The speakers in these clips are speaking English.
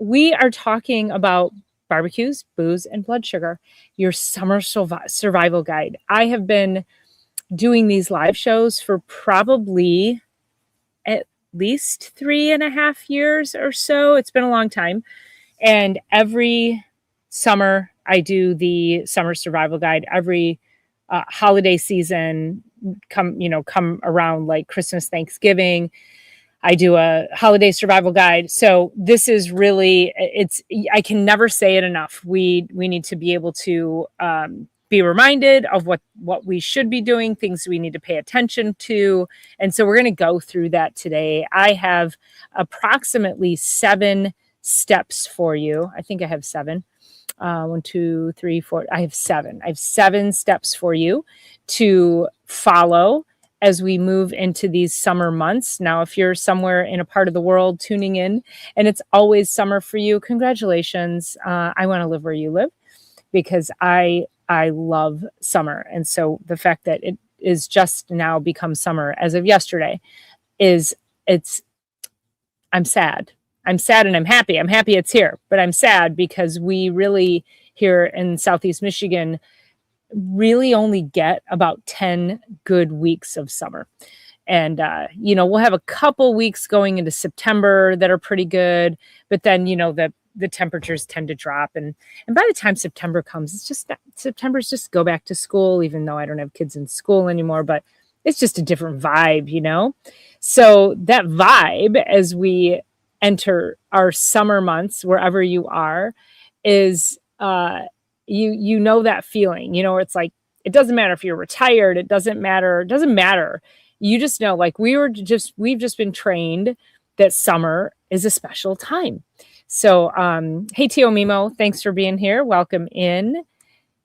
we are talking about barbecues, booze, and blood sugar, your summer survival guide. I have been doing these live shows for probably at least 3.5 years or so. It's been a long time. And every summer, I do the summer survival guide. Every holiday season come around, like Christmas, Thanksgiving, I do a holiday survival guide. So this is really, I can never say it enough. We need to be able to be reminded of what we should be doing, things we need to pay attention to. And so we're going to go through that today. I have approximately 7 steps for you. I think I have 7. 1, 2, 3, 4. I have 7. I have 7 steps for you to follow as we move into these summer months. Now, if you're somewhere in a part of the world tuning in and it's always summer for you, congratulations. I want to live where you live because I love summer. And so the fact that it is just now become summer as of yesterday I'm sad. I'm sad and I'm happy. I'm happy it's here, but I'm sad because we really here in Southeast Michigan really only get about 10 good weeks of summer. And, we'll have a couple weeks going into September that are pretty good, but then, the temperatures tend to drop. And by the time September comes, September's just go back to school, even though I don't have kids in school anymore, but it's just a different vibe, So that vibe as we enter our summer months, wherever you are, is, that feeling, it's like, it doesn't matter if you're retired. It doesn't matter. You just know, like we've just been trained that summer is a special time. So, hey, Tio Mimo, thanks for being here. Welcome in.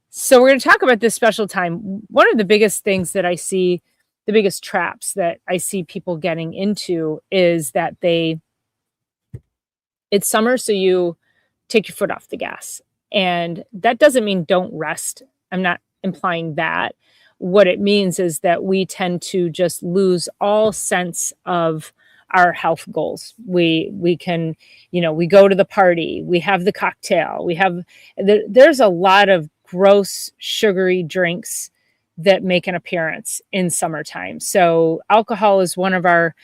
So we're going to talk about this special time. One of the biggest things that I see, the biggest traps that I see people getting into is that it's summer. So you take your foot off the gas. And that doesn't mean don't rest. I'm not implying that. What it means is that we tend to just lose all sense of our health goals. We can, we go to the party, we have the cocktail, there's a lot of gross sugary drinks that make an appearance in summertime. So alcohol is our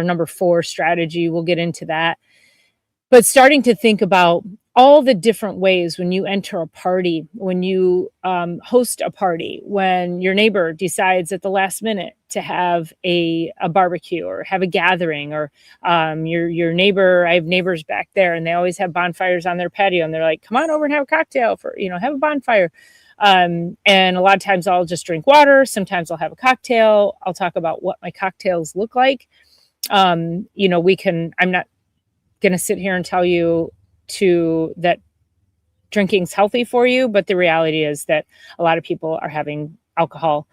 number 4 strategy. We'll get into that. But starting to think about all the different ways when you enter a party, when you host a party, when your neighbor decides at the last minute to have a barbecue or have a gathering, or your neighbor, I have neighbors back there and they always have bonfires on their patio and they're like, come on over and have a cocktail have a bonfire. And a lot of times I'll just drink water. Sometimes I'll have a cocktail. I'll talk about what my cocktails look like. I'm not going to sit here and tell you that drinking's healthy for you, but the reality is that a lot of people are having alcohol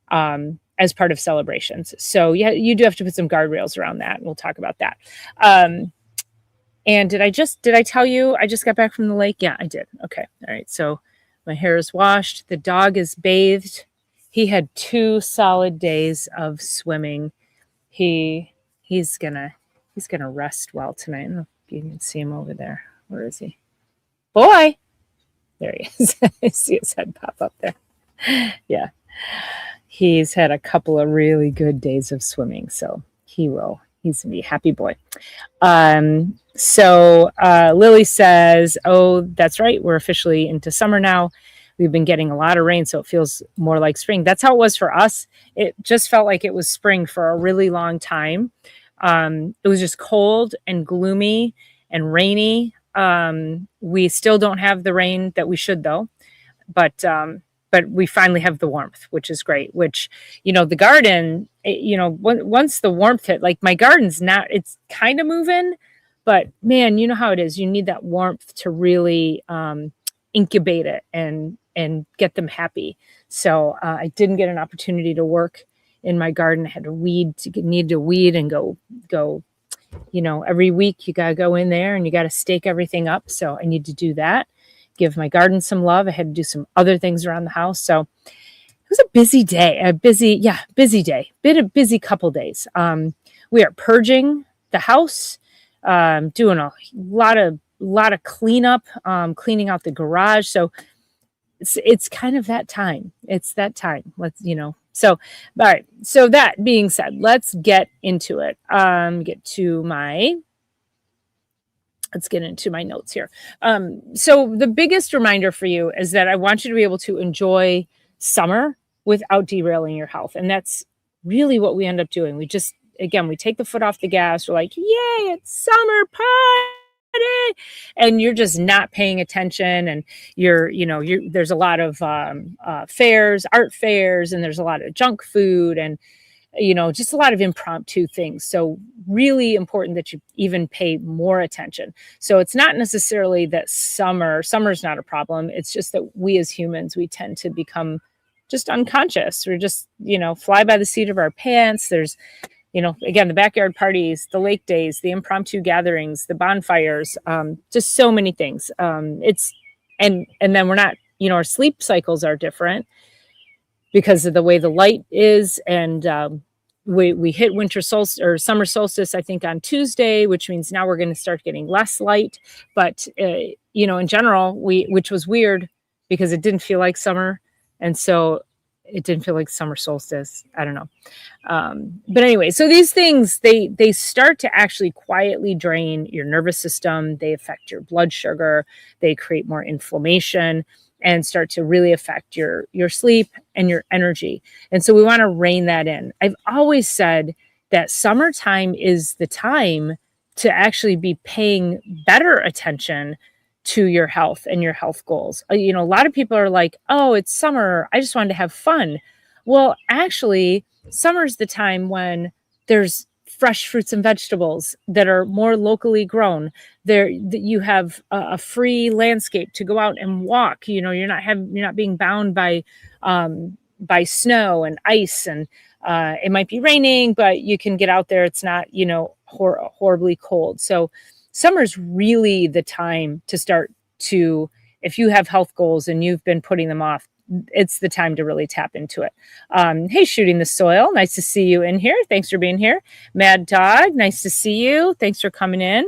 as part of celebrations. So yeah, you do have to put some guardrails around that, and we'll talk about that. And did I tell you I just got back from the lake? Yeah, I did. Okay. All right. So my hair is washed. The dog is bathed. He had 2 solid days of swimming. He's gonna rest well tonight. I don't know if you can see him over there. Where is he? Boy! There he is. I see his head pop up there. Yeah. He's had a couple of really good days of swimming, so he's going to be a happy boy. So Lily says, oh, that's right. We're officially into summer now. We've been getting a lot of rain, so it feels more like spring. That's how it was for us. It just felt like it was spring for a really long time. It was just cold and gloomy and rainy. We still don't have the rain that we should, though, but we finally have the warmth, which is great, which, the garden, once the warmth hit, like my garden's it's kind of moving, but man, you know how it is. You need that warmth to really, incubate it and get them happy. So, I didn't get an opportunity to work in my garden. I had to need to weed and go, every week you got to go in there and you got to stake everything up. So I need to do that, give my garden some love. I had to do some other things around the house. So it was a busy day, busy day, a busy couple days. We are purging the house, doing a lot of lot of cleanup, cleaning out the garage. So it's kind of that time. It's that time. Let's, so, all right. So that being said, let's get into it. Let's get into my notes here. So the biggest reminder for you is that I want you to be able to enjoy summer without derailing your health. And that's really what we end up doing. We take the foot off the gas. We're like, yay, it's summer party. And you're just not paying attention. And there's a lot of fairs, art fairs, and there's a lot of junk food and, just a lot of impromptu things. So really important that you even pay more attention. So it's not necessarily that summer's not a problem. It's just that we as humans, we tend to become just unconscious. We're just, fly by the seat of our pants. There's, again, the backyard parties, the lake days, the impromptu gatherings, the bonfires, just so many things. And then we're not, our sleep cycles are different because of the way the light is. And we hit winter solstice or summer solstice, I think, on Tuesday, which means now we're going to start getting less light. But, in general, which was weird because it didn't feel like summer. And so it didn't feel like summer solstice. I don't know. But anyway, so these things, they start to actually quietly drain your nervous system. They affect your blood sugar. They create more inflammation and start to really affect your sleep and your energy. And so we want to rein that in. I've always said that summertime is the time to actually be paying better attention to your health and your health goals. A lot of people are like, oh, it's summer, I just wanted to have fun. Well, actually, summer's the time when there's fresh fruits and vegetables that are more locally grown. You have a free landscape to go out and walk. You're not being bound by snow and ice, and it might be raining, but you can get out there. It's not horribly cold. So summer's really the time to start to, if you have health goals and you've been putting them off, it's the time to really tap into it. Hey, Shooting the Soil, nice to see you in here. Thanks for being here. Mad Dog, nice to see you. Thanks for coming in.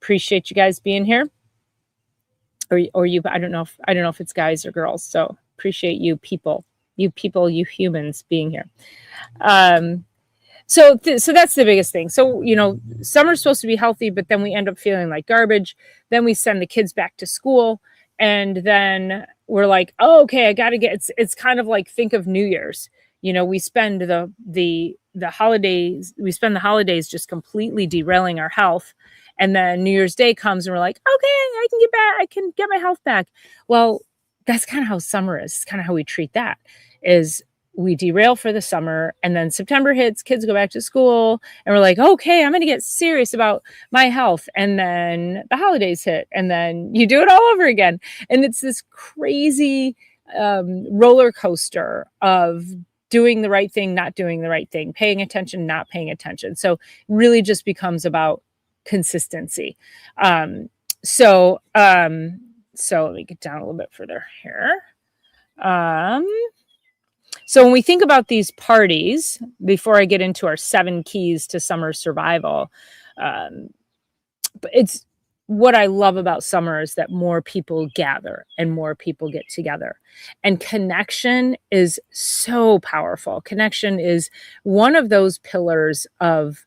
Appreciate you guys being here. Or you, I don't know if it's guys or girls. So appreciate you people, you humans being here. So that's the biggest thing. So, summer's supposed to be healthy, but then we end up feeling like garbage. Then we send the kids back to school. And then we're like, oh, okay, I got to it's kind of like, think of New Year's. We spend the holidays just completely derailing our health. And then New Year's Day comes and we're like, okay, I can get my health back. Well, that's kind of how summer is. It's kind of how we treat that is we derail for the summer, and then September hits, kids go back to school, and we're like, okay, I'm going to get serious about my health. And then the holidays hit, and then you do it all over again. And it's this crazy roller coaster of doing the right thing, not doing the right thing, paying attention, not paying attention. So really just becomes about consistency. So let me get down a little bit further here. So when we think about these parties, before I get into our 7 keys to summer survival, it's what I love about summer is that more people gather and more people get together. And connection is so powerful. Connection is one of those pillars of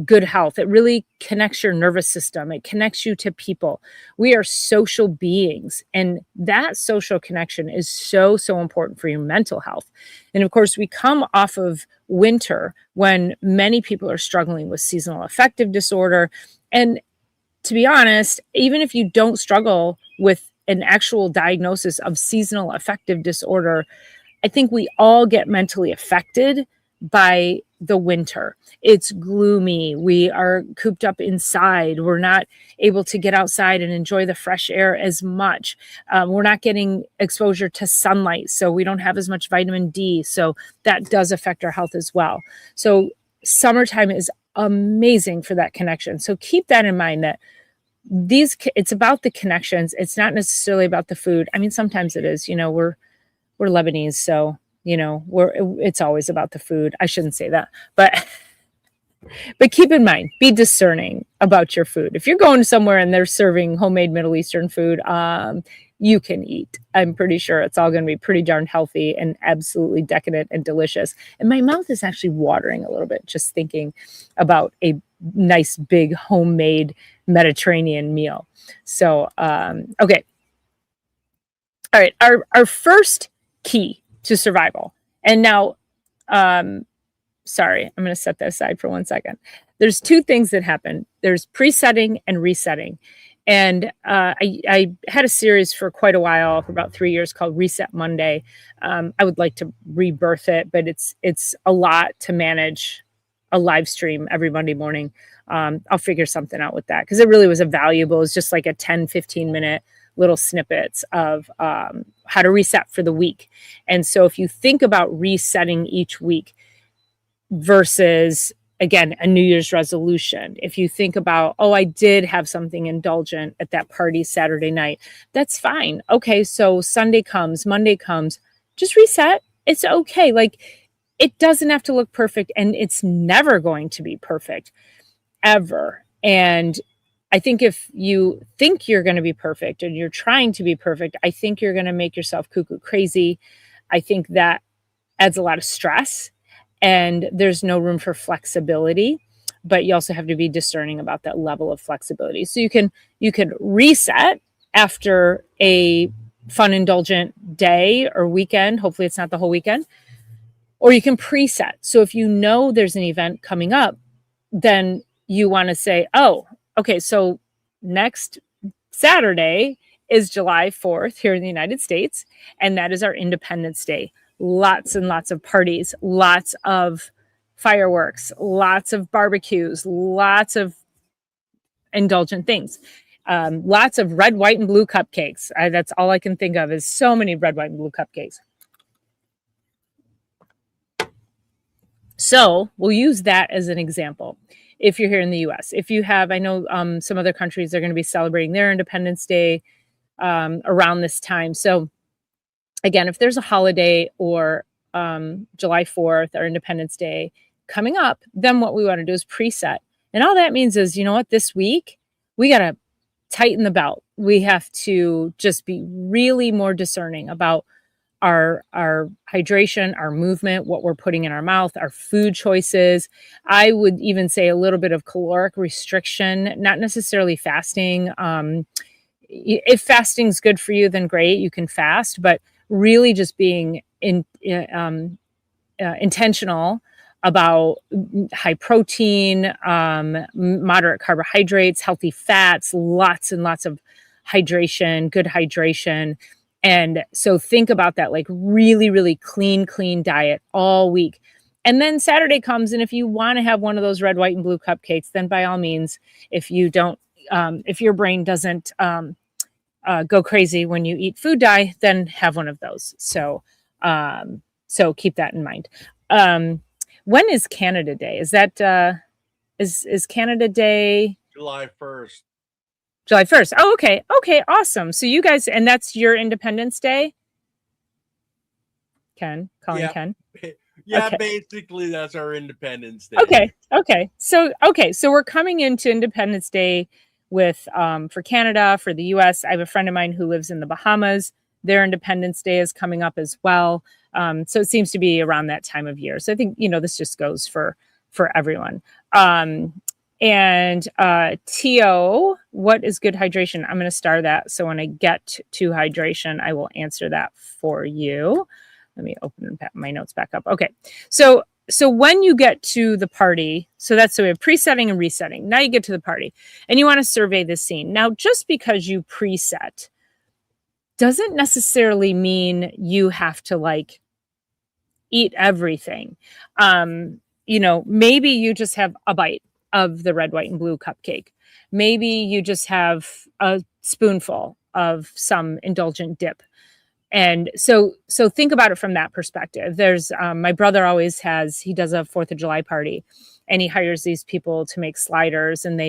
good health. It really connects your nervous system. It connects you to people. We are social beings, and that social connection is so, so important for your mental health. And of course, we come off of winter when many people are struggling with seasonal affective disorder. And to be honest, even if you don't struggle with an actual diagnosis of seasonal affective disorder, I think we all get mentally affected by the winter. It's gloomy. We are cooped up inside. We're not able to get outside and enjoy the fresh air as much. We're not getting exposure to sunlight, so we don't have as much vitamin D. So that does affect our health as well. So summertime is amazing for that connection. So keep that in mind, that it's about the connections. It's not necessarily about the food. I mean, sometimes it is. We're Lebanese, so it's always about the food. I shouldn't say that, but But keep in mind, be discerning about your food. If you're going somewhere and they're serving homemade Middle Eastern food, you can eat. I'm pretty sure it's all going to be pretty darn healthy and absolutely decadent and delicious. And my mouth is actually watering a little bit just thinking about a nice big homemade Mediterranean meal. So, okay. All right. Our first key to survival. And now, sorry, I'm going to set that aside for 1 second. There's two things that happen. There's presetting and resetting. And I had a series for quite a while, for about 3 years, called Reset Monday. I would like to rebirth it, but it's a lot to manage a live stream every Monday morning. I'll figure something out with that, because it really was valuable. It's just like a 10, 15-minute little snippets of how to reset for the week. And so if you think about resetting each week versus, again, a New Year's resolution, if you think about, oh, I did have something indulgent at that party Saturday night, that's fine. Okay, so Sunday comes, Monday comes, just reset. It's okay. Like, it doesn't have to look perfect, and it's never going to be perfect, ever. And I think if you think you're going to be perfect and you're trying to be perfect, I think you're going to make yourself cuckoo crazy. I think that adds a lot of stress, and there's no room for flexibility, but you also have to be discerning about that level of flexibility. So you can reset after a fun, indulgent day or weekend. Hopefully it's not the whole weekend. Or you can preset. So if you know there's an event coming up, then you want to say, oh, okay, so next Saturday is July 4th here in the United States, and that is our Independence Day. Lots and lots of parties, lots of fireworks, lots of barbecues, lots of indulgent things, lots of red, white, and blue cupcakes. That's all I can think of, is so many red, white, and blue cupcakes. So we'll use that as an example. If you're here in the US, if you have, I know some other countries are going to be celebrating their Independence Day around this time. So again, if there's a holiday or July 4th or Independence Day coming up, then what we want to do is preset. And all that means is, you know what, this week we got to tighten the belt. We have to just be really more discerning about our hydration, our movement, what we're putting in our mouth, our food choices. I would even say a little bit of caloric restriction, not necessarily fasting. If fasting's good for you, then great, you can fast, but really just being intentional about high protein, moderate carbohydrates, healthy fats, lots and lots of hydration, good hydration. And so think about that, like really, really clean diet all week. And then Saturday comes, and if you want to have one of those red, white, and blue cupcakes, then by all means, if you don't, if your brain doesn't go crazy when you eat food dye, then have one of those. So, so keep that in mind. When is Canada Day? Is that is Canada Day July 1st? July 1st. Oh, okay. Okay, awesome. So you guys, and that's your Independence Day? Ken, calling Ken. Yeah, okay. Basically that's our Independence Day. Okay. So we're coming into Independence Day with for Canada, for the US. I have a friend of mine who lives in the Bahamas. Their Independence Day is coming up as well. So it seems to be around that time of year. So I think, this just goes for everyone. And T.O., what is good hydration? I'm going to star that. So when I get to hydration, I will answer that for you. Let me open my notes back up. Okay. So when you get to the party, so we have presetting and resetting. Now you get to the party and you want to survey the scene. Now, just because you preset doesn't necessarily mean you have to eat everything. Maybe you just have a bite of the red, white, and blue cupcake. Maybe you just have a spoonful of some indulgent dip. And so think about it from that perspective. There's my brother always he does a 4th of July party, and he hires these people to make sliders, and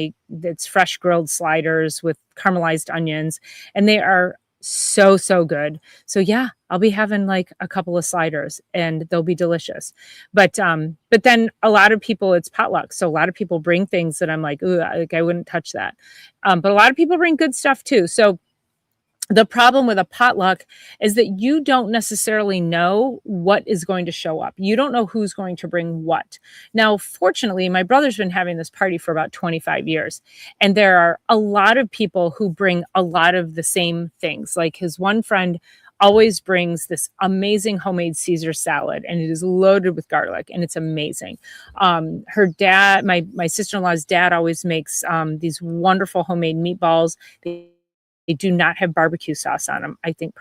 it's fresh grilled sliders with caramelized onions, and they are So, so good. So yeah, I'll be having like a couple of sliders and they'll be delicious. But then a lot of people, it's potluck. So a lot of people bring things that I'm like, ooh, I wouldn't touch that. But a lot of people bring good stuff too. So the problem with a potluck is that you don't necessarily know what is going to show up. You don't know who's going to bring what. Now, fortunately, my brother's been having this party for about 25 years, and there are a lot of people who bring a lot of the same things. Like his one friend always brings this amazing homemade Caesar salad, and it is loaded with garlic, and it's amazing. Her dad, my sister-in-law's dad, always makes these wonderful homemade meatballs. They do not have barbecue sauce on them. I think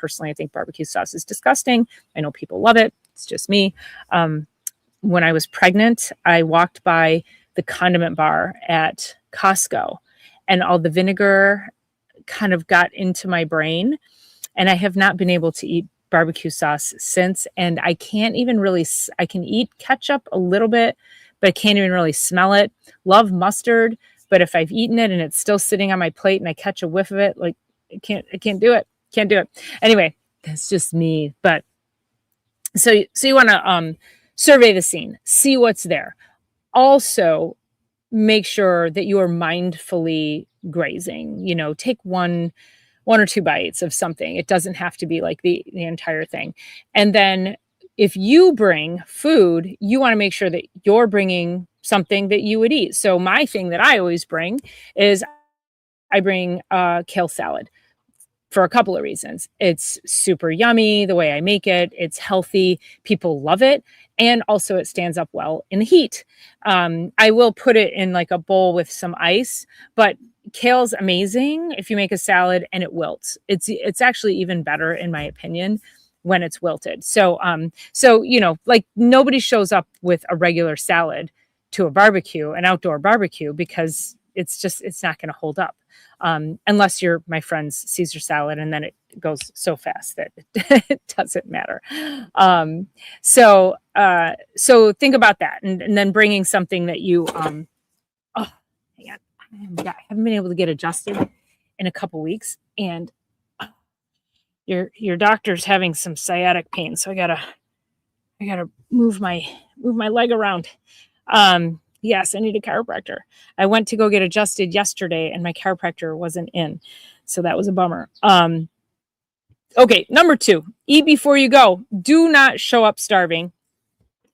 barbecue sauce is disgusting. I know people love it. It's just me. When I was pregnant, I walked by the condiment bar at Costco, and all the vinegar kind of got into my brain, and I have not been able to eat barbecue sauce since. And I can't even really, I can eat ketchup a little bit, but I can't even really smell it. Love mustard, but if I've eaten it and it's still sitting on my plate and I catch a whiff of it, like, I can't do it. Can't do it. Anyway, that's just me. But so you want to survey the scene, see what's there. Also, make sure that you are mindfully grazing. You know, take one or two bites of something. It doesn't have to be like the entire thing. And then if you bring food, you want to make sure that you're bringing something that you would eat. So my thing that I always bring is I bring kale salad. For a couple of reasons. It's super yummy the way I make it. It's healthy. People love it. And also it stands up well in the heat. I will put it in like a bowl with some ice, but kale's amazing if you make a salad and it wilts. It's actually even better in my opinion when it's wilted. So you know, like nobody shows up with a regular salad to a barbecue, an outdoor barbecue, because it's not going to hold up. Unless you're my friend's Caesar salad, and then it goes so fast that it doesn't matter. So think about that, and then bringing something that you, hang on, I haven't been able to get adjusted in a couple weeks, and your doctor's having some sciatic pain, so I gotta move my leg around. Yes, I need a chiropractor. I went to go get adjusted yesterday and my chiropractor wasn't in. So that was a bummer. Okay, number 2, eat before you go. Do not show up starving,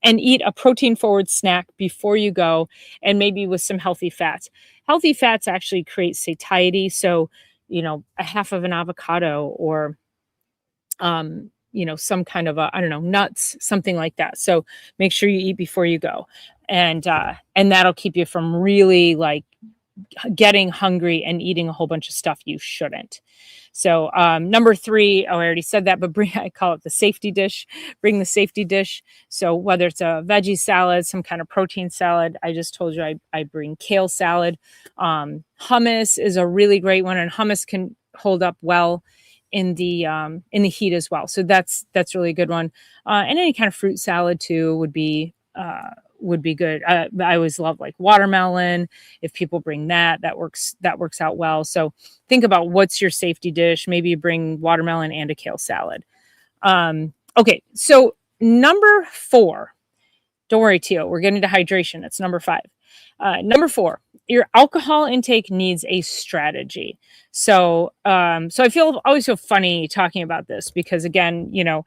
and eat a protein forward snack before you go, and maybe with some healthy fats. Healthy fats actually create satiety. So, you know, a half of an avocado or, you know, some kind of I don't know, nuts, something like that. So make sure you eat before you go. And that'll keep you from really like getting hungry and eating a whole bunch of stuff you shouldn't. So number 3, I already said that, but I call it the safety dish. Bring the safety dish. So whether it's a veggie salad, some kind of protein salad, I just told you I bring kale salad. Hummus is a really great one, and hummus can hold up well in the heat as well. So that's really a good one. And any kind of fruit salad too would be good. I always love like watermelon. If people bring that works out well. So think about what's your safety dish. Maybe you bring watermelon and a kale salad. Okay. So number 4, don't worry, Tio, we're getting to hydration. It's number 5. Number 4, your alcohol intake needs a strategy. So I always feel funny talking about this because, again, you know,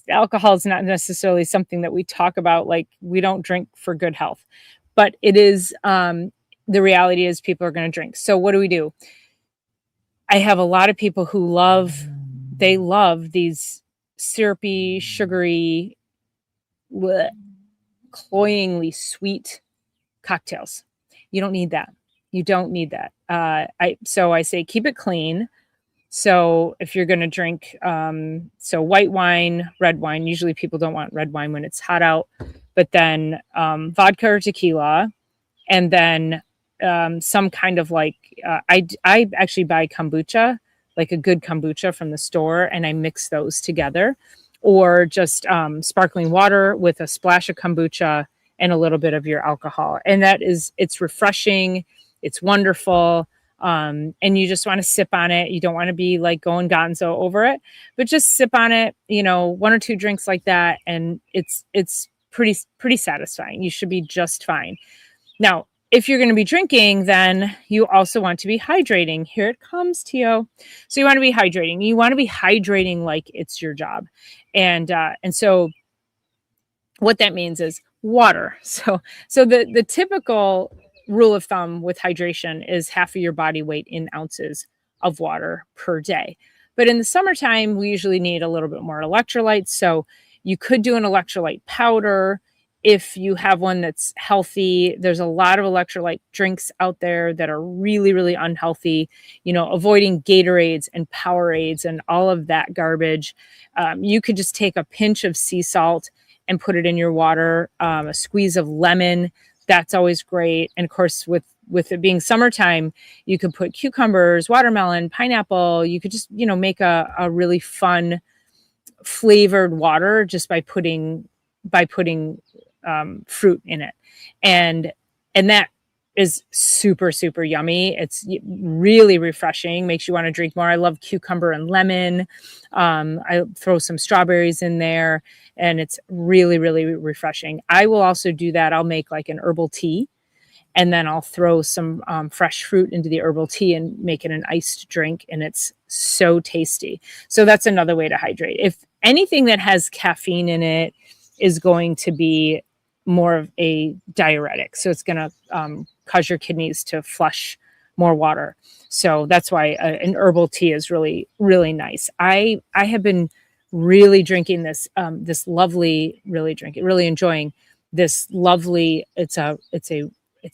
alcohol is not necessarily something that we talk about. Like, we don't drink for good health, but it is, the reality is people are going to drink. So what do? I have a lot of people who love these syrupy, sugary, cloyingly sweet cocktails. You don't need that. You don't need that. So I say keep it clean. So if you're going to drink, so white wine, red wine, usually people don't want red wine when it's hot out, but then vodka or tequila, and then some kind of like, I actually buy kombucha, like a good kombucha from the store, and I mix those together, or just sparkling water with a splash of kombucha and a little bit of your alcohol. And it's refreshing. It's wonderful. And you just want to sip on it. You don't want to be like going gonzo over it, but just sip on it, you know, 1 or 2 drinks like that. And it's pretty satisfying. You should be just fine. Now, if you're going to be drinking, then you also want to be hydrating. Here it comes, Tio. So you want to be hydrating. You want to be hydrating like it's your job. And so what that means is water. So the typical rule of thumb with hydration is half of your body weight in ounces of water per day. But in the summertime, we usually need a little bit more electrolytes. So you could do an electrolyte powder if you have one that's healthy. There's a lot of electrolyte drinks out there that are really, really unhealthy, you know, avoiding Gatorades and Powerades and all of that garbage. You could just take a pinch of sea salt and put it in your water, a squeeze of lemon. That's always great. And of course, with it being summertime, you could put cucumbers, watermelon, pineapple. You could just, you know, make a really fun flavored water just by putting fruit in it. And that is super, super yummy. It's really refreshing, makes you want to drink more. I love cucumber and lemon. I throw some strawberries in there, and it's really, really refreshing. I will also do that. I'll make like an herbal tea, and then I'll throw some fresh fruit into the herbal tea and make it an iced drink, and it's so tasty. So that's another way to hydrate. If anything that has caffeine in it is going to be more of a diuretic. So it's going to cause your kidneys to flush more water. So that's why an herbal tea is really, really nice. I have been really drinking this lovely, really enjoying this lovely, it's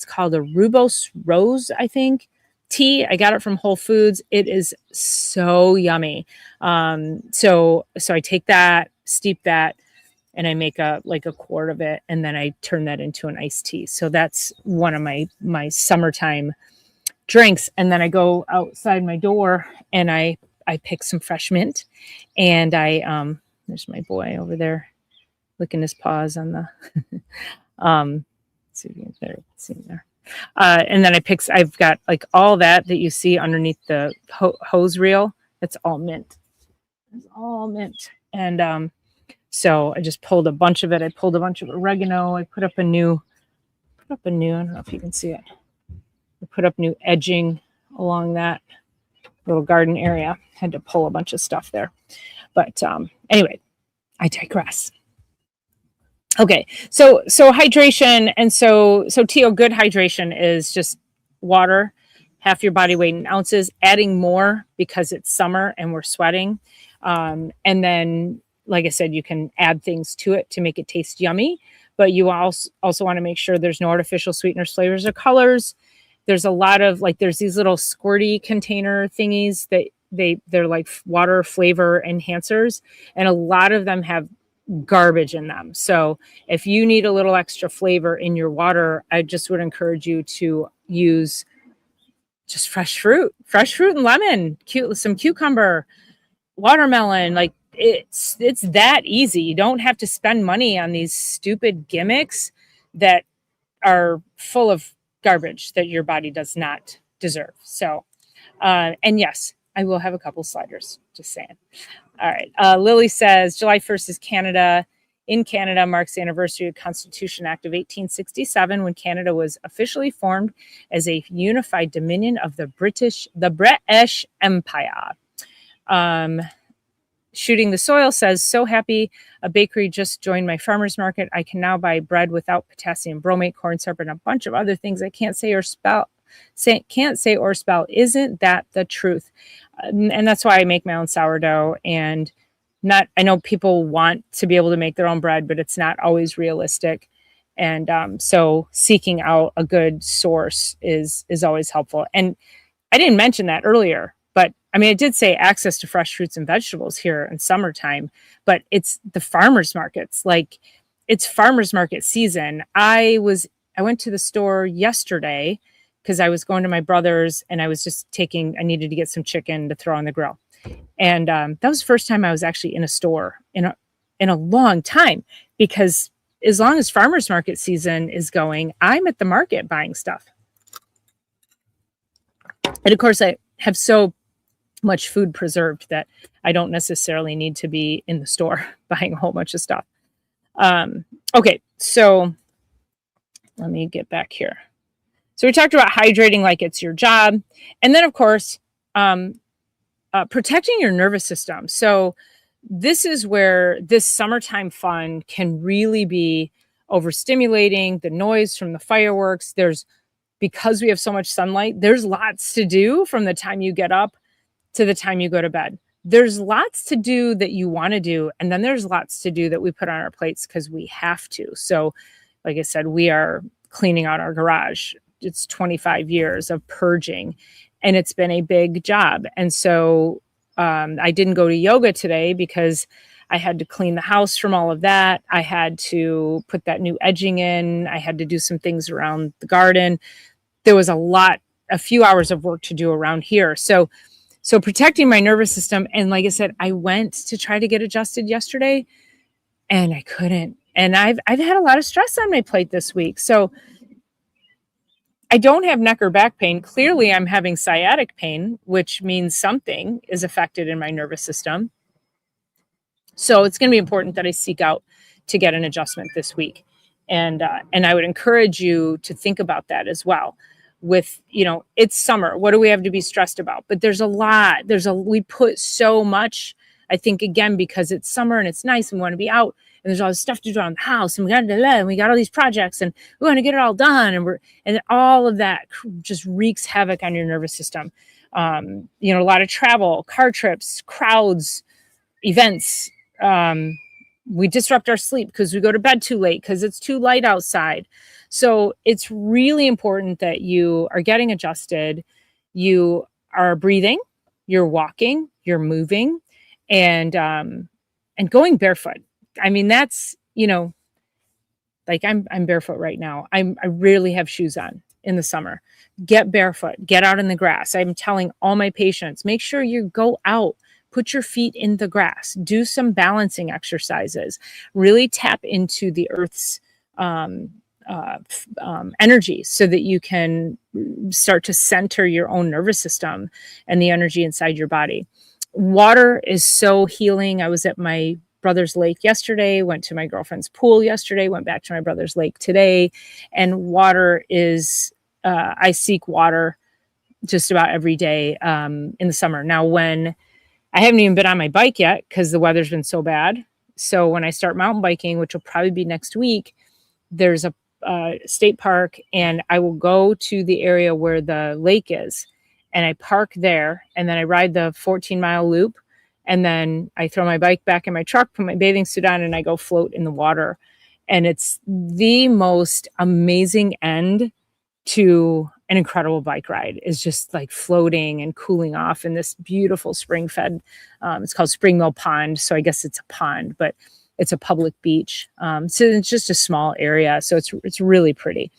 called a rooibos rose, I think, tea. I got it from Whole Foods. It is so yummy. So I take that, steep that, and I make a quart of it, and then I turn that into an iced tea. So that's one of my summertime drinks. And then I go outside my door and I pick some fresh mint, and there's my boy over there licking his paws on the see if you can see there. And then I've got like all that you see underneath the hose reel. It's all mint. It's all mint. And so I just pulled a bunch of it. I pulled a bunch of oregano. I put up a new, I don't know if you can see it. I put up new edging along that little garden area. Had to pull a bunch of stuff there. But anyway, I digress. Okay, so hydration. And so Tio, good hydration is just water, half your body weight in ounces, adding more because it's summer and we're sweating. And then, like I said, you can add things to it to make it taste yummy, but you also want to make sure there's no artificial sweeteners, flavors, or colors. There's a lot of there's these little squirty container thingies that they're like water flavor enhancers, and a lot of them have garbage in them. So if you need a little extra flavor in your water, I just would encourage you to use just fresh fruit and lemon, some cucumber, watermelon. Like it's that easy. You don't have to spend money on these stupid gimmicks that are full of garbage that your body does not deserve. So, and yes, I will have a couple sliders, just saying. All right. Lily says July 1st is Canada. In Canada marks the anniversary of the Constitution Act of 1867, when Canada was officially formed as a unified dominion of the British Empire. Shooting the Soil says, so happy a bakery just joined my farmer's market. I can now buy bread without potassium bromate, corn syrup, and a bunch of other things I can't say or spell. Isn't that the truth? And that's why I make my own sourdough. And I know people want to be able to make their own bread, but it's not always realistic. And so seeking out a good source is always helpful. And I didn't mention that earlier, but I mean, I did say access to fresh fruits and vegetables here in summertime, but it's the farmers markets. Like, it's farmers market season. I went to the store yesterday because I was going to my brother's, and I was I needed to get some chicken to throw on the grill. And that was the first time I was actually in a store in a long time, because as long as farmers market season is going, I'm at the market buying stuff. And of course, I have so much food preserved that I don't necessarily need to be in the store buying a whole bunch of stuff. Okay, so let me get back here. So we talked about hydrating like it's your job. And then, of course, protecting your nervous system. So this is where this summertime fun can really be overstimulating. The noise from the fireworks, because we have so much sunlight, there's lots to do from the time you get up to the time you go to bed. There's lots to do that you want to do. And then there's lots to do that we put on our plates because we have to. So like I said, we are cleaning out our garage. It's 25 years of purging, and it's been a big job. And so I didn't go to yoga today because I had to clean the house from all of that. I had to put that new edging in. I had to do some things around the garden. There was a few hours of work to do around here. So protecting my nervous system. And like I said, I went to try to get adjusted yesterday and I couldn't. And I've had a lot of stress on my plate this week. So I don't have neck or back pain. Clearly, I'm having sciatic pain, which means something is affected in my nervous system. So it's going to be important that I seek out to get an adjustment this week. And I would encourage you to think about that as well. With, it's summer. What do we have to be stressed about? But there's a lot. We put so much, I think, again, because it's summer and it's nice and we want to be out. And there's all this stuff to do around the house, and we got all these projects, and we want to get it all done, and all of that just wreaks havoc on your nervous system. A lot of travel, car trips, crowds, events. We disrupt our sleep because we go to bed too late because it's too light outside. So it's really important that you are getting adjusted, you are breathing, you're walking, you're moving, and going barefoot. I mean, that's, like I'm barefoot right now. I rarely have shoes on in the summer. Get barefoot, get out in the grass. I'm telling all my patients, make sure you go out, put your feet in the grass, do some balancing exercises, really tap into the earth's energy so that you can start to center your own nervous system and the energy inside your body. Water is so healing. I was at my brother's lake yesterday, went to my girlfriend's pool yesterday, went back to my brother's lake today. And water is, I seek water just about every day in the summer. Now, when I haven't even been on my bike yet because the weather's been so bad. So when I start mountain biking, which will probably be next week, there's a state park, and I will go to the area where the lake is, and I park there, and then I ride the 14-mile loop, and then I throw my bike back in my truck, put my bathing suit on, and I go float in the water. And it's the most amazing end to an incredible bike ride, is just like floating and cooling off in this beautiful spring-fed, it's called Spring Mill Pond. So I guess it's a pond, but it's a public beach. So it's just a small area. So it's really pretty.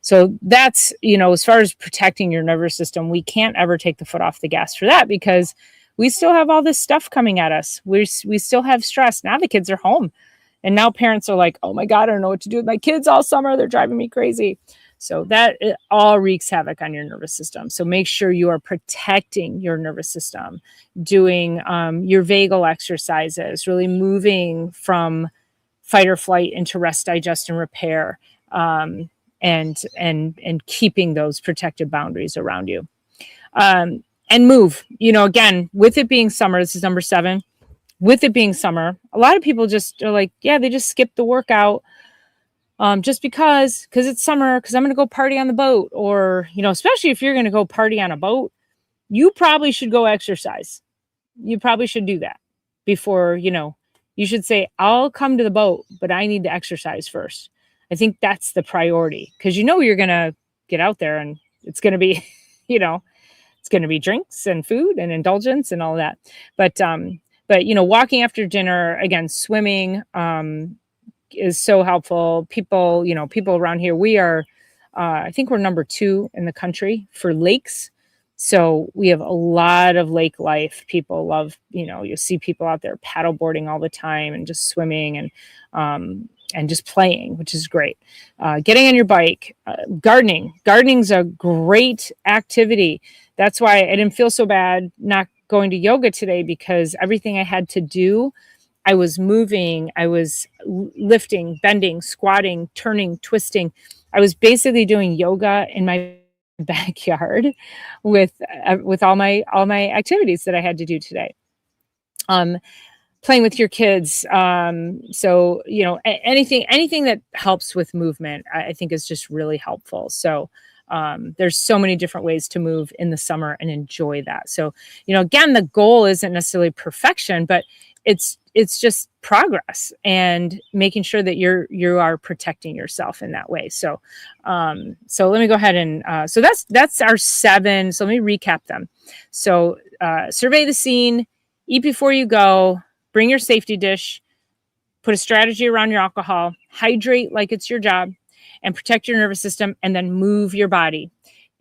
So that's, as far as protecting your nervous system, we can't ever take the foot off the gas for that, because we still have all this stuff coming at us. We still have stress. Now the kids are home, and now parents are like, oh my God, I don't know what to do with my kids all summer. They're driving me crazy. So that it all wreaks havoc on your nervous system. So make sure you are protecting your nervous system, doing your vagal exercises, really moving from fight or flight into rest, digest, and repair, and keeping those protective boundaries around you. And move, again, with it being summer, this is number 7, with it being summer, a lot of people just are like, yeah, they just skip the workout. Just because it's summer, because I'm going to go party on the boat, or, especially if you're going to go party on a boat, you probably should go exercise. You probably should do that before, you should say, I'll come to the boat, but I need to exercise first. I think that's the priority, because you're going to get out there and it's going to be, it's going to be drinks and food and indulgence and all that. But walking after dinner, again, swimming, is so helpful. People around here, we are, I think we're number 2 in the country for lakes. So we have a lot of lake life. People love, you see people out there paddleboarding all the time and just swimming and just playing, which is great. Getting on your bike, gardening. Gardening's a great activity that's why I didn't feel so bad not going to yoga today, because everything I had to do, I was moving, I was lifting, bending, squatting, turning, twisting. I was basically doing yoga in my backyard with all my activities that I had to do today. Um, Playing with your kids. So, anything that helps with movement, I think is just really helpful. So, there's so many different ways to move in the summer and enjoy that. So, again, the goal isn't necessarily perfection, but it's just progress and making sure that you are protecting yourself in that way. So, so let me go ahead and, so that's our 7. So let me recap them. So, survey the scene, eat before you go, bring your safety dish, put a strategy around your alcohol, hydrate like it's your job, and protect your nervous system, and then move your body.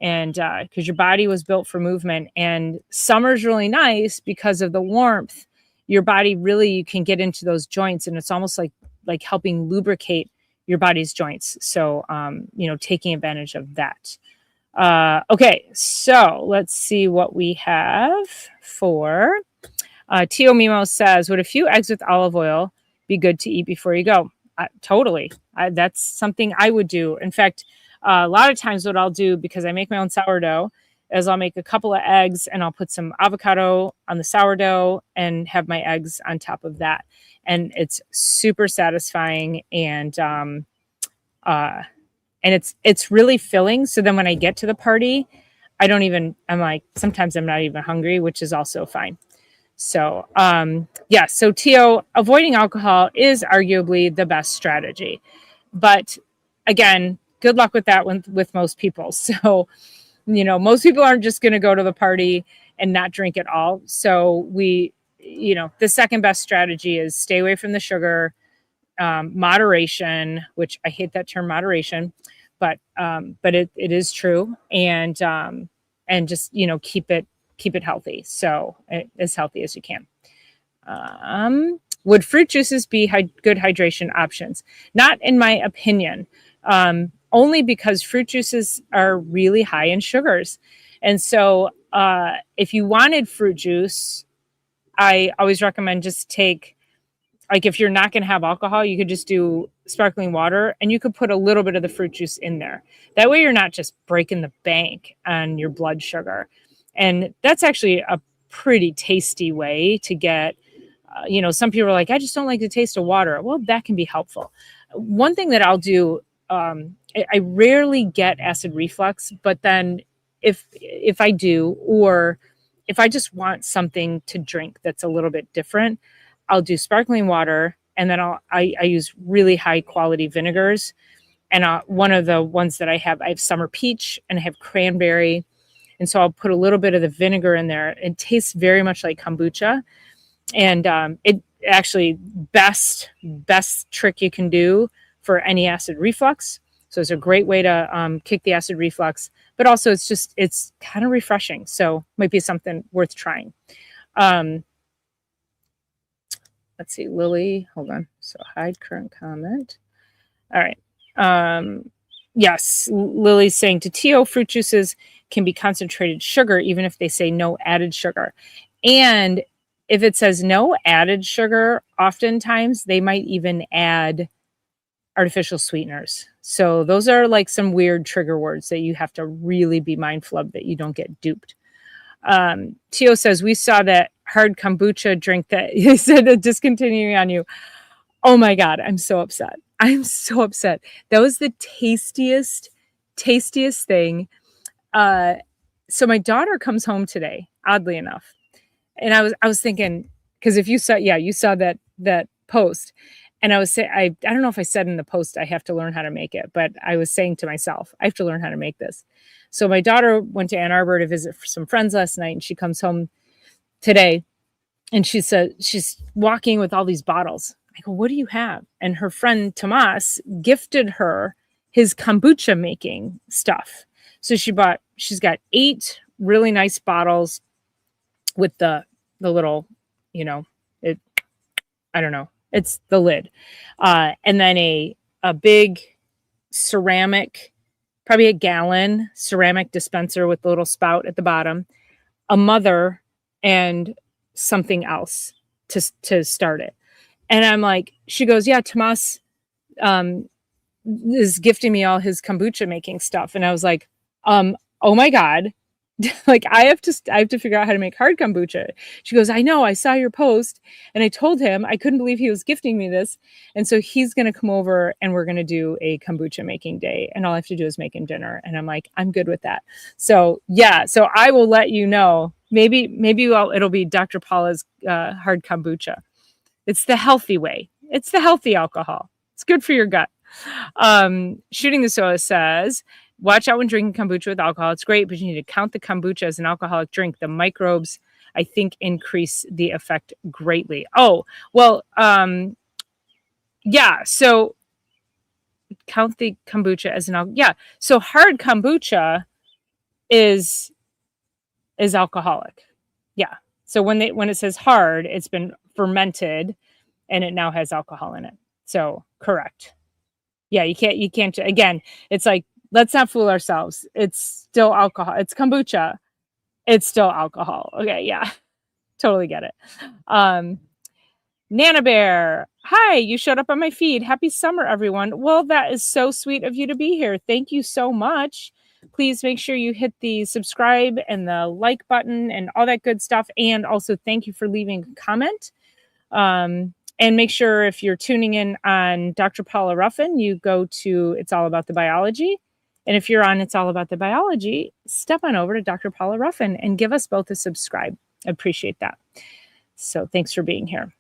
And because your body was built for movement, and summer's really nice because of the warmth. Your body really, you can get into those joints, and it's almost like helping lubricate your body's joints. So, taking advantage of that. Okay, so let's see what we have for. Tio Mimo says, would a few eggs with olive oil be good to eat before you go? Totally. That's something I would do. In fact, a lot of times what I'll do, because I make my own sourdough, is I'll make a couple of eggs and I'll put some avocado on the sourdough and have my eggs on top of that. And it's super satisfying, and it's really filling. So then when I get to the party, I'm like, sometimes I'm not even hungry, which is also fine. So, so Tio, avoiding alcohol is arguably the best strategy, but again, good luck with that one with most people. So, most people aren't just going to go to the party and not drink at all. So the second best strategy is stay away from the sugar, moderation, which I hate that term moderation, but it is true. And just, keep it healthy. So as healthy as you can. Would fruit juices be good hydration options? Not in my opinion, only because fruit juices are really high in sugars. And so if you wanted fruit juice, I always recommend just take, like, if you're not going to have alcohol, you could just do sparkling water, and you could put a little bit of the fruit juice in there. That way you're not just breaking the bank on your blood sugar. And that's actually a pretty tasty way to get, some people are like, I just don't like the taste of water. Well, that can be helpful. One thing that I'll do, I rarely get acid reflux, but then if I do, or if I just want something to drink that's a little bit different, I'll do sparkling water, and then I use really high quality vinegars. And one of the ones that I have summer peach, and I have cranberry. And so I'll put a little bit of the vinegar in there. It tastes very much like kombucha. And it actually best trick you can do for any acid reflux. So it's a great way to kick the acid reflux, but also it's kind of refreshing. So might be something worth trying. Let's see, Lily, hold on. So hide current comment. All right. Yes, Lily's saying to Tio, fruit juices can be concentrated sugar, even if they say no added sugar. And if it says no added sugar, oftentimes they might even add artificial sweeteners. So those are like some weird trigger words that you have to really be mindful of, that you don't get duped. Tio says, we saw that hard kombucha drink that he said discontinuing on you. Oh my God, I'm so upset. I'm so upset. That was the tastiest thing. So my daughter comes home today, oddly enough. And I was thinking, because if you saw that post, and I was saying, I don't know if I said in the post, I have to learn how to make it, but I was saying to myself, I have to learn how to make this. So my daughter went to Ann Arbor to visit some friends last night, and she comes home today, and she said she's walking with all these bottles. I go, what do you have? And her friend Tomas gifted her his kombucha making stuff. So she's got 8 really nice bottles with the little, I don't know, it's the lid. And then a big ceramic probably a gallon ceramic dispenser with the little spout at the bottom, a mother, and something else to start it. And I'm like, she goes, yeah, Tomas is gifting me all his kombucha making stuff. And I was like, oh my God. Like I have to figure out how to make hard kombucha. She goes, I know, I saw your post. And I told him I couldn't believe he was gifting me this. And so he's going to come over and we're going to do a kombucha making day. And all I have to do is make him dinner. And I'm like, I'm good with that. So yeah, so I will let you know. Maybe it'll be Dr. Paula's hard kombucha. It's the healthy way. It's the healthy alcohol. It's good for your gut. Shooting the Soa says, watch out when drinking kombucha with alcohol. It's great, but you need to count the kombucha as an alcoholic drink. The microbes, I think, increase the effect greatly. Oh, well, yeah. So count the kombucha as an alcohol. Yeah. So hard kombucha is alcoholic. Yeah. So when it says hard, it's been fermented and it now has alcohol in it. So correct. Yeah. You can't, again, it's like, let's not fool ourselves. It's still alcohol. It's kombucha. It's still alcohol. Okay. Yeah. Totally get it. Nana Bear. Hi, you showed up on my feed. Happy summer, everyone. Well, that is so sweet of you to be here. Thank you so much. Please make sure you hit the subscribe and the like button and all that good stuff. And also thank you for leaving a comment. And make sure if you're tuning in on Dr. Paula Ruffin, you go to It's All About the Biology. And if you're on It's All About the Biology, step on over to Dr. Paula Ruffin and give us both a subscribe. I appreciate that. So thanks for being here.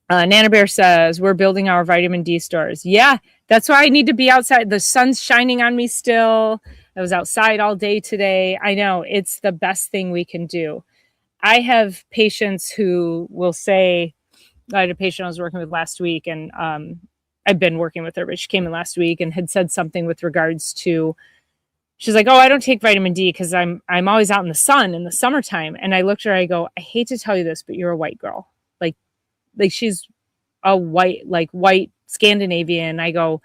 Nana Bear says, we're building our vitamin D stores. Yeah, that's why I need to be outside. The sun's shining on me still. I was outside all day today. I know, it's the best thing we can do. I have patients who will say, I had a patient I was working with last week, and I've been working with her, but she came in last week and had said something with regards to, she's like, oh, I don't take vitamin D because I'm always out in the sun in the summertime. And I looked at her, I go, I hate to tell you this, but you're a white girl. Like she's a white Scandinavian. I go,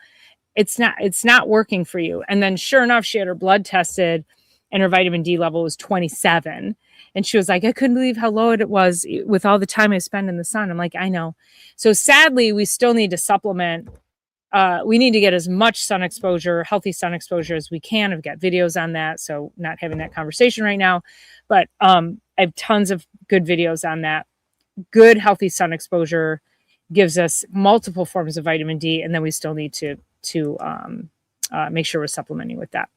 it's not working for you. And then sure enough, she had her blood tested and her vitamin D level was 27. And she was like, I couldn't believe how low it was with all the time I spend in the sun. I'm like, I know. So sadly, we still need to supplement. We need to get as much sun exposure, healthy sun exposure as we can. I've got videos on that. So not having that conversation right now, but I have tons of good videos on that. Good, healthy sun exposure gives us multiple forms of vitamin D. And then we still need to make sure we're supplementing with that.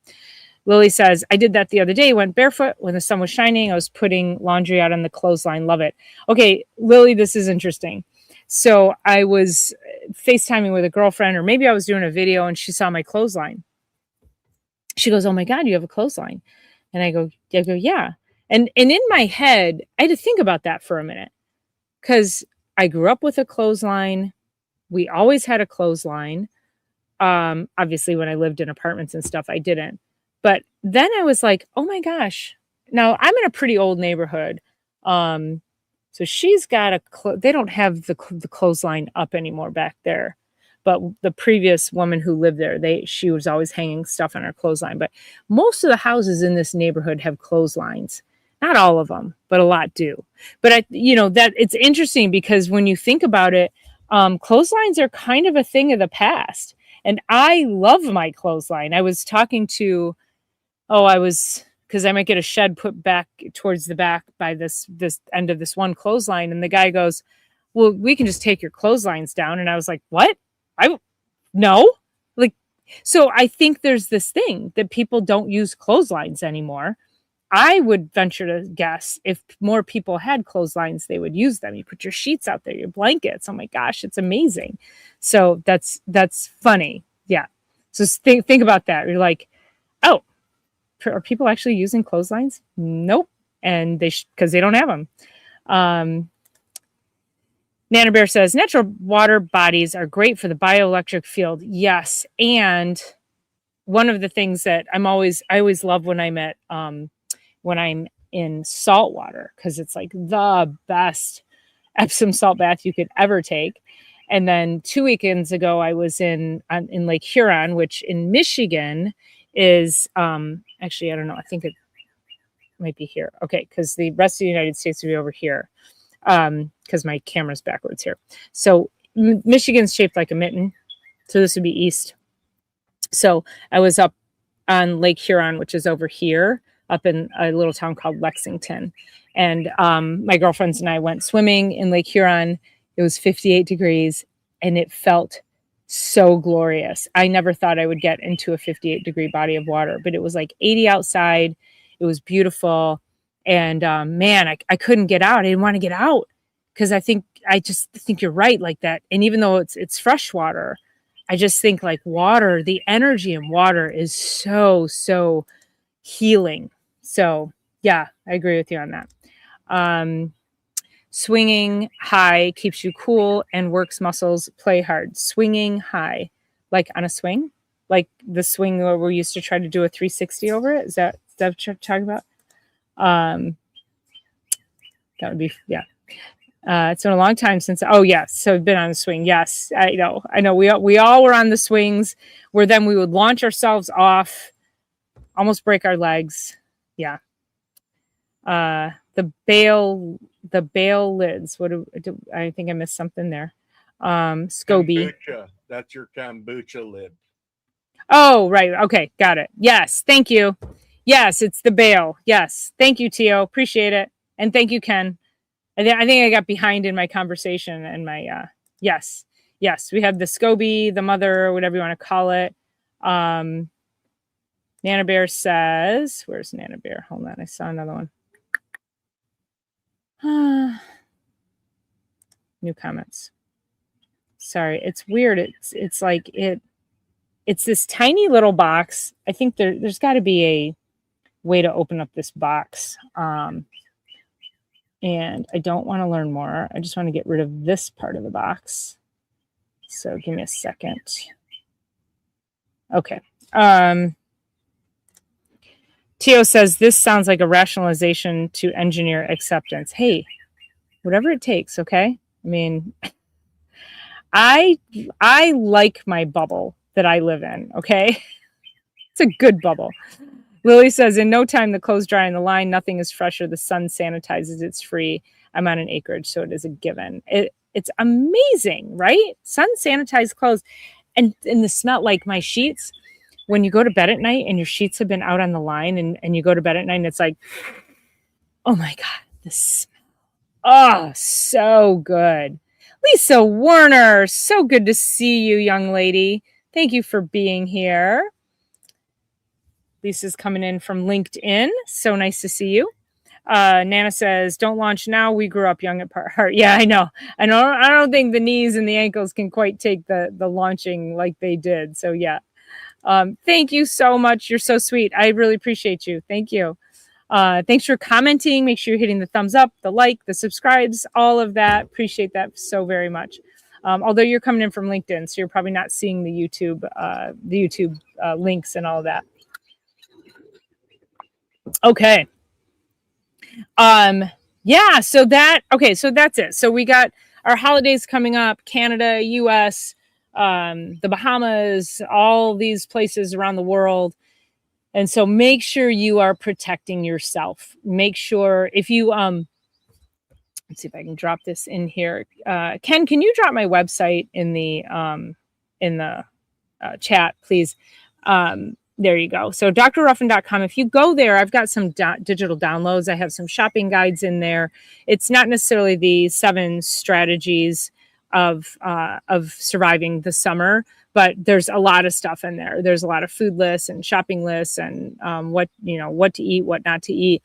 Lily says, I did that the other day, went barefoot when the sun was shining. I was putting laundry out on the clothesline. Love it. Okay, Lily, this is interesting. So I was FaceTiming with a girlfriend, or maybe I was doing a video and she saw my clothesline. She goes, oh my God, you have a clothesline. And I go, yeah. And in my head, I had to think about that for a minute because I grew up with a clothesline. We always had a clothesline. Obviously when I lived in apartments and stuff, I didn't. But then I was like, oh my gosh. Now I'm in a pretty old neighborhood. So she's got they don't have the clothesline up anymore back there. But the previous woman who lived there, she was always hanging stuff on her clothesline. But most of the houses in this neighborhood have clotheslines. Not all of them, but a lot do. But that it's interesting because when you think about it, clotheslines are kind of a thing of the past. And I love my clothesline. I was talking to, because I might get a shed put back towards the back by this end of this one clothesline. And the guy goes, well, we can just take your clotheslines down. And I was like, what? No. So I think there's this thing that people don't use clotheslines anymore. I would venture to guess if more people had clotheslines, they would use them. You put your sheets out there, your blankets. Oh my gosh, it's amazing. So that's funny. Yeah. So think about that. You're like, oh, are people actually using clotheslines? Nope. And because they don't have them. Nana Bear says, natural water bodies are great for the bioelectric field. Yes. And one of the things that I always love when I'm in salt water, because it's like the best Epsom salt bath you could ever take. And then 2 weekends ago, I was in Lake Huron, which in Michigan is actually, I don't know. I think it might be here. Okay, because the rest of the United States would be over here because my camera's backwards here. So Michigan's shaped like a mitten. So this would be east. So I was up on Lake Huron, which is over here, up in a little town called Lexington. And my girlfriends and I went swimming in Lake Huron. It was 58 degrees and it felt so glorious. I never thought I would get into a 58-degree body of water, but it was like 80 outside. It was beautiful. And man, I couldn't get out. I didn't want to get out because I just think you're right like that. And even though it's fresh water, I just think like water, the energy in water is so healing. So yeah, I agree with you on that. Swinging high keeps you cool and works muscles. Play hard. Swinging high, like on a swing, like the swing where we used to try to do a 360 over it. Is that what you're talking about? That would be, yeah. It's been a long time since, oh yes. So I've been on the swing. Yes, I know. We all were on the swings where then we would launch ourselves off, almost break our legs. Yeah. The bail lids. I think I missed something there. SCOBY. Kombucha. That's your kombucha lid. Oh, right. Okay. Got it. Yes. Thank you. Yes. It's the bail. Yes. Thank you, Tio. Appreciate it. And thank you, Ken. I think I got behind in my conversation and my, yes. We have the SCOBY, the mother, whatever you want to call it. Nana Bear says, where's Nana Bear? Hold on. I saw another one. New comments. Sorry. It's weird. It's like it's this tiny little box. I think there's got to be a way to open up this box. And I don't want to learn more. I just want to get rid of this part of the box. So give me a second. Okay. Tio says, this sounds like a rationalization to engineer acceptance. Hey, whatever it takes, okay? I mean, I like my bubble that I live in, okay? It's a good bubble. Lily says, in no time, the clothes dry on the line. Nothing is fresher. The sun sanitizes. It's free. I'm on an acreage, so it is a given. It's amazing, right? Sun sanitized clothes. And the smell, like my sheets, when you go to bed at night and your sheets have been out on the line and you go to bed at night and it's like, oh my God, the smell. Oh, so good. Lisa Werner, so good to see you, young lady. Thank you for being here. Lisa's coming in from LinkedIn. So nice to see you. Nana says, don't launch now. We grew up young at heart. Yeah, I know. I don't think the knees and the ankles can quite take the launching like they did. So yeah. Thank you so much. You're so sweet. I really appreciate you. Thank you. Thanks for commenting. Make sure you're hitting the thumbs up, the like, the subscribes, all of that. Appreciate that so very much. Although you're coming in from LinkedIn, so you're probably not seeing the YouTube links and all that. Okay. Yeah, so that's it. So we got our holidays coming up, Canada, US, the Bahamas, all these places around the world. And so make sure you are protecting yourself. Make sure if you, let's see if I can drop this in here. Ken, can you drop my website in the chat, please? There you go. So drruffin.com. If you go there, I've got some digital downloads. I have some shopping guides in there. It's not necessarily the 7 strategies of surviving the summer, but there's a lot of stuff in there. There's a lot of food lists and shopping lists and what to eat, what not to eat,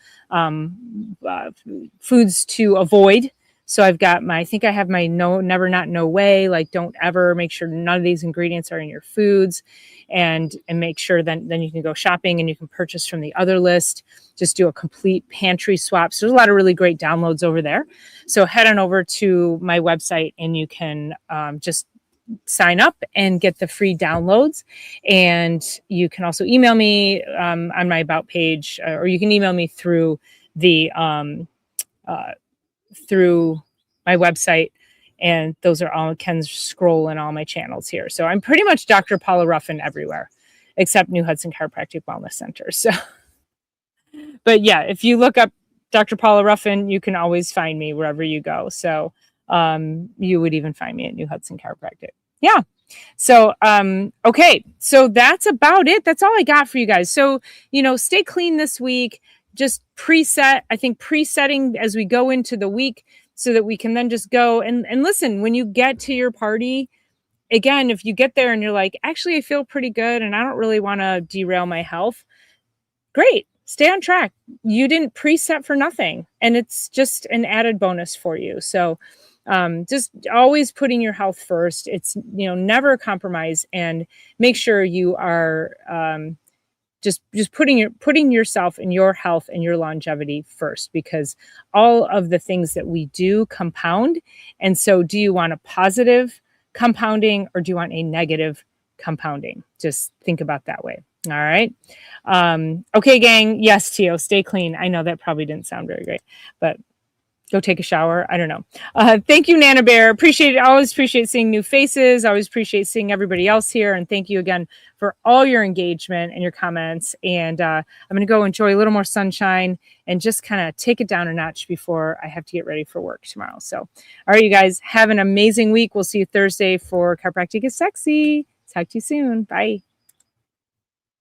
foods to avoid. So I think I have my no, never, not, no way, like don't ever, make sure none of these ingredients are in your foods and make sure then you can go shopping and you can purchase from the other list. Just do a complete pantry swap. So there's a lot of really great downloads over there. So head on over to my website and you can just sign up and get the free downloads. And you can also email me on my About page, or you can email me through the through my website, And those are all, can scroll in all my channels here. So I'm pretty much Dr. Paula Ruffin everywhere, except New Hudson Chiropractic Wellness Center. So, but yeah, if you look up Dr. Paula Ruffin, you can always find me wherever you go. So you would even find me at New Hudson Chiropractic. Yeah. So, okay. So that's about it. That's all I got for you guys. So, stay clean this week. Just preset, I think presetting as we go into the week so that we can then just go and listen, when you get to your party, again, if you get there and you're like, actually, I feel pretty good and I don't really want to derail my health. Great. Stay on track. You didn't preset for nothing. And it's just an added bonus for you. So, just always putting your health first. It's, never compromise, and make sure you are, just putting yourself and your health and your longevity first, because all of the things that we do compound. And so do you want a positive compounding or do you want a negative compounding? Just think about that way. All right. Okay, gang. Yes, Tio, stay clean. I know that probably didn't sound very great, but go take a shower. I don't know. Thank you, Nana Bear. Appreciate it. Always appreciate seeing new faces. Always appreciate seeing everybody else here. And thank you again for all your engagement and your comments. And I'm going to go enjoy a little more sunshine and just kind of take it down a notch before I have to get ready for work tomorrow. So, all right, you guys, have an amazing week. We'll see you Thursday for Chiropractic is Sexy. Talk to you soon. Bye.